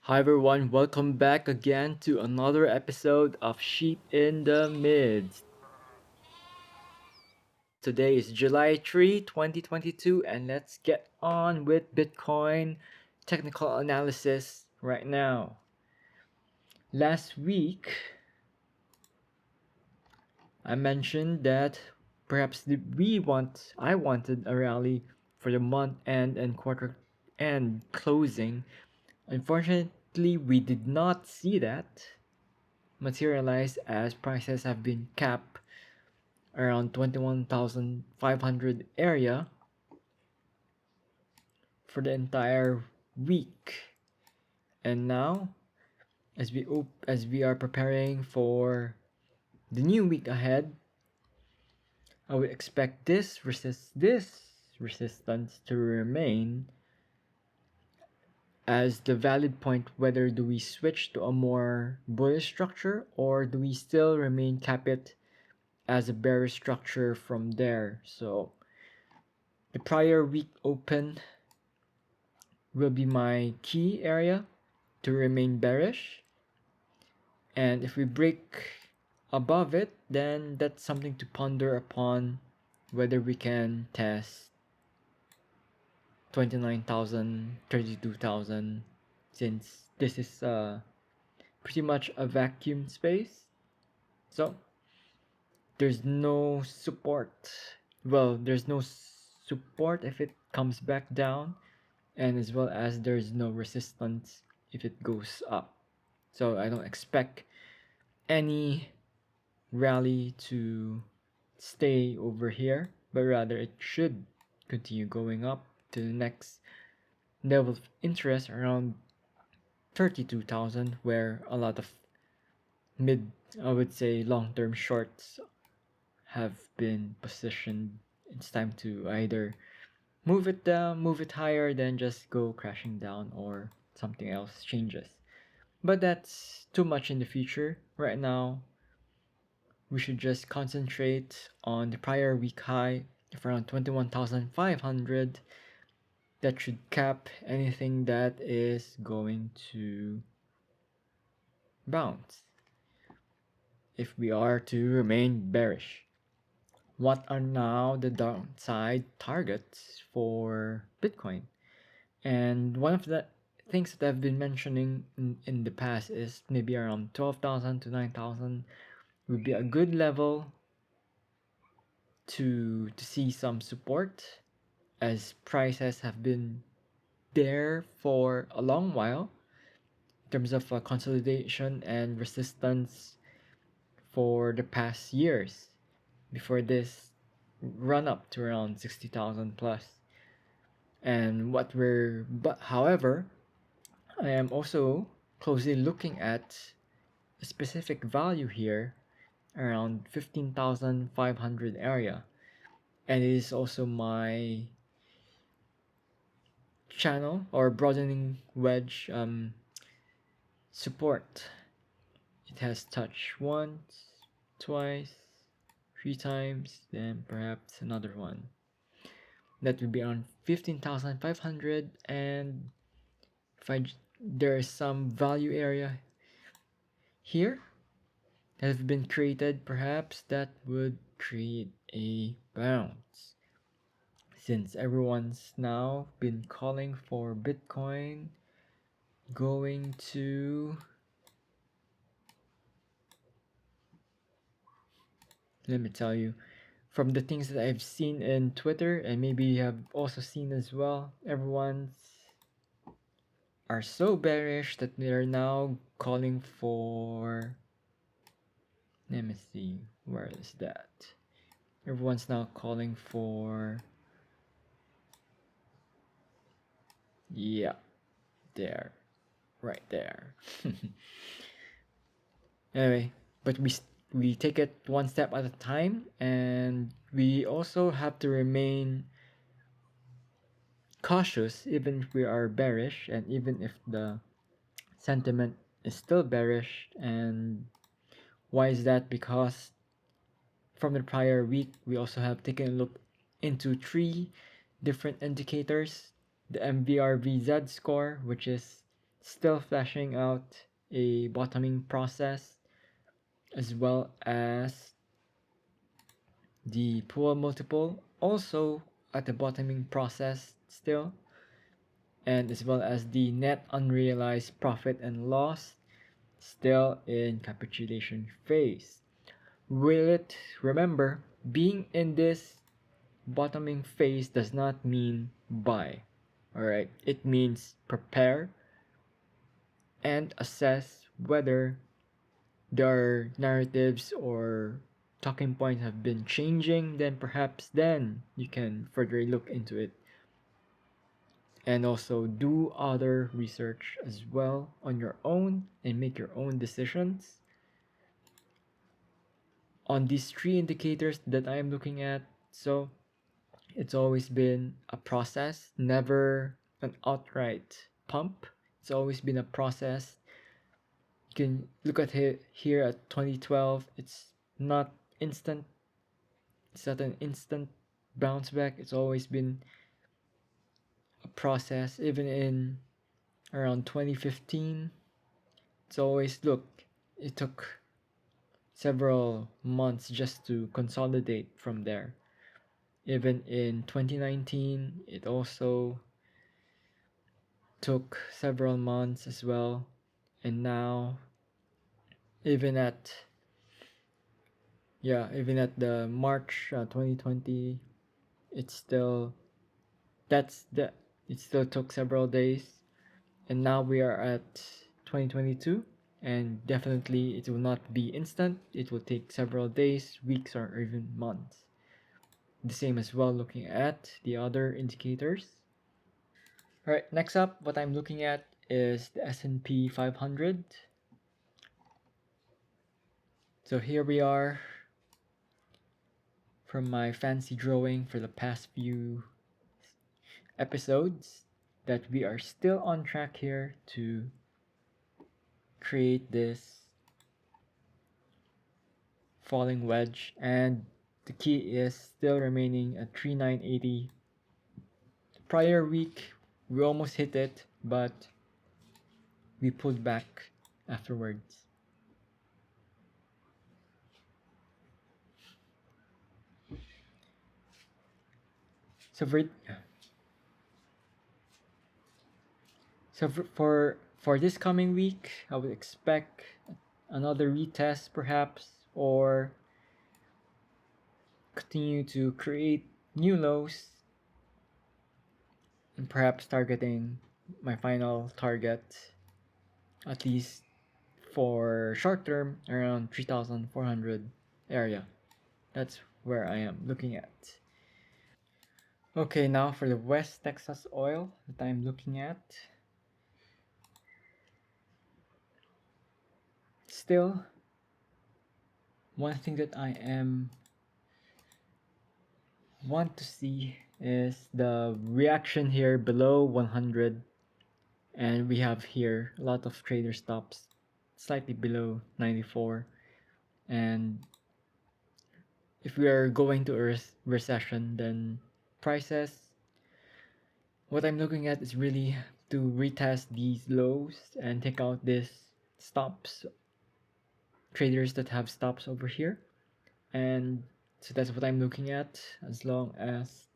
Hi everyone, welcome back again to another episode of Sheep in the Mids. Today is July 3, 2022, and let's get on with Bitcoin technical analysis right now. Last week, I mentioned that I wanted a rally for the month end and quarter end closing. Unfortunately, we did not see that materialize as prices have been capped around 21,500 area for the entire week. And now as we are preparing for the new week ahead, I would expect this resistance to remain as the valid point. Whether do we switch to a more bullish structure or do we still remain cap it as a bearish structure from there. So the prior week open will be my key area to remain bearish, and if we break above it, then that's something to ponder upon, whether we can test 29,000, 32,000, since this is pretty much a vacuum space. So there's no support. Well, there's no support if it comes back down, and as well as there's no resistance if it goes up. So I don't expect any rally to stay over here, but rather it should continue going up to the next level of interest around 32,000, where a lot of mid, I would say, long-term shorts have been positioned. It's time to either move it down, move it higher, then just go crashing down, or something else changes. But that's too much in the future. Right now, we should just concentrate on the prior week high of around 21,500. That should cap anything that is going to bounce if we are to remain bearish. What are now the downside targets for Bitcoin? And one of the things that I've been mentioning in the past is maybe around 12,000 to 9,000 would be a good level to see some support, as prices have been there for a long while in terms of consolidation and resistance for the past years before this run up to around 60,000 plus. And but however, I am also closely looking at a specific value here around 15,500 area, and it is also my channel or broadening wedge support. It has touched once, twice, three times, then perhaps another one. That would be around 15,500, and if there is some value area here that have been created, perhaps that would create a bounce. Since everyone's now been calling for Bitcoin going to, let me tell you, from the things that I've seen in Twitter, and maybe you have also seen as well, everyone's are so bearish that they're now calling for, let me see, where is that? Everyone's now calling for, yeah, there, right there. Anyway, but we take it one step at a time, and we also have to remain cautious even if we are bearish, and even if the sentiment is still bearish. And why is that? Because from the prior week, we also have taken a look into three different indicators: the MVRVZ score, which is still flashing out a bottoming process, as well as the pool multiple also at the bottoming process still, and as well as the net unrealized profit and loss still in capitulation phase. Will it remember, being in this bottoming phase does not mean buy. Alright, it means prepare and assess whether their narratives or talking points have been changing, then perhaps then you can further look into it, and also do other research as well on your own and make your own decisions on these three indicators that I am looking at. So it's always been a process, never an outright pump. It's always been a process. You can look at it here at 2012. Not instant. It's not an instant bounce back. It's always been a process. Even in around 2015, it's always look. It took several months just to consolidate from there. Even in 2019, it also took several months as well. And now, even at even at the March 2020, it's still that's the it still took several days, and now we are at 2022, and definitely it will not be instant. It will take several days, weeks, or even months. The same as well looking at the other indicators. All right, next up, what I'm looking at is the S&P 500. So here we are from my fancy drawing for the past few episodes, that we are still on track here to create this falling wedge, and the key is still remaining at 3980. Prior week we almost hit it, but we pulled back afterwards. So for this coming week, I would expect another retest perhaps, or continue to create new lows, and perhaps targeting my final target, at least for short term, around 3,400 area. That's where I am looking at. Okay, now for the West Texas oil that I'm looking at. Still, one thing that I am want to see is the reaction here below 100, and we have here a lot of trader stops slightly below 94, and if we are going to a recession, then prices, what I'm looking at is really to retest these lows and take out this stops, traders that have stops over here. And so that's what I'm looking at, as long as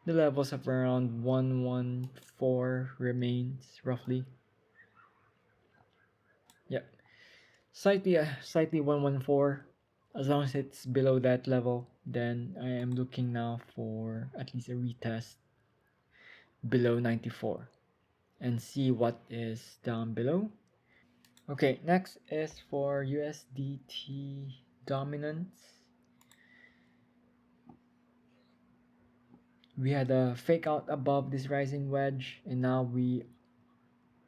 the levels of around 114 remains roughly. Yep, slightly 114. As long as it's below that level, then I am looking now for at least a retest below 94 and see what is down below. Okay, next is for USDT dominance. We had a fake out above this rising wedge, and now we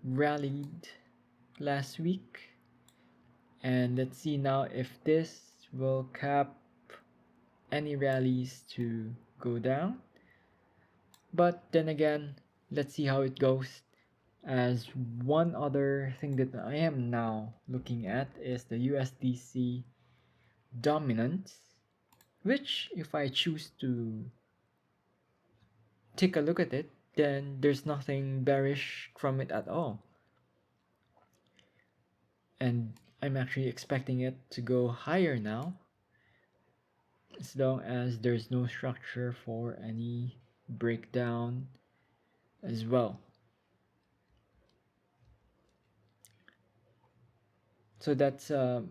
rallied last week. And let's see now if this will cap any rallies to go down. But then again, let's see how it goes. As one other thing that I am now looking at is the USDC dominance, which if I choose to take a look at it, then there's nothing bearish from it at all. And I'm actually expecting it to go higher now, as long as there's no structure for any breakdown as well. So that's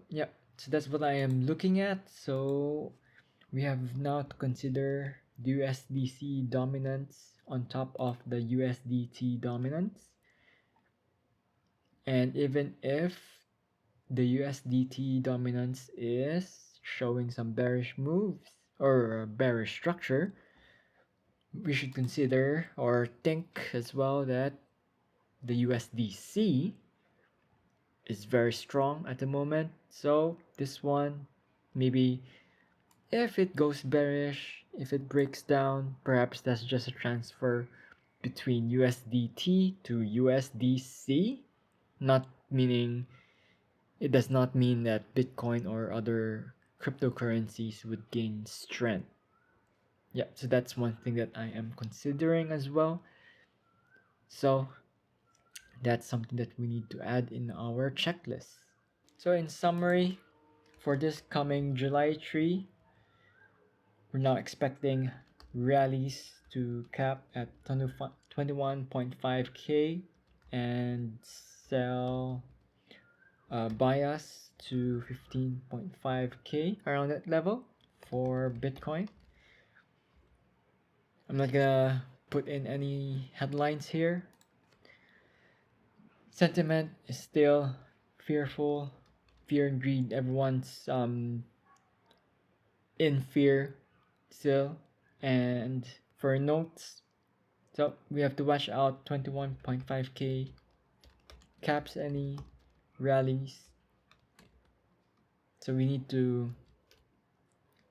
yeah, so that's what I am looking at. So we have now to consider the USDC dominance on top of the USDT dominance. And even if the USDT dominance is showing some bearish moves or bearish structure, we should consider or think as well that the USDC is very strong at the moment. So this one, maybe if it goes bearish, if it breaks down, perhaps that's just a transfer between USDT to USDC. Not meaning, it does not mean that Bitcoin or other cryptocurrencies would gain strength. Yeah, so that's one thing that I am considering as well. So that's something that we need to add in our checklist. So in summary, for this coming July 3, we're now expecting rallies to cap at 21.5k and sell bias to 15.5k around that level for Bitcoin. I'm not gonna put in any headlines here. Sentiment is still fearful, fear and greed. Everyone's in fear still. And for notes, so we have to watch out 21.5k caps any rallies. So we need to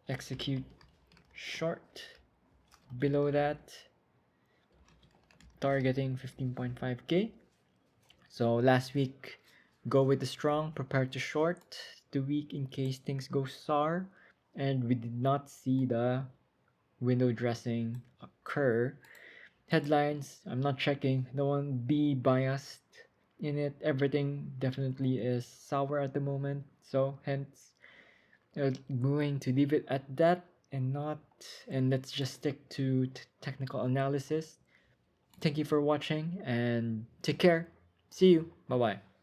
execute short below that, targeting 15.5k. So last week, go with the strong, prepare to short the week in case things go sour, and we did not see the window dressing occur. Headlines, I'm not checking, don't be biased in it. Everything definitely is sour at the moment, so hence going to leave it at that and not, and let's just stick to technical analysis. Thank you for watching and take care. See you. Bye bye.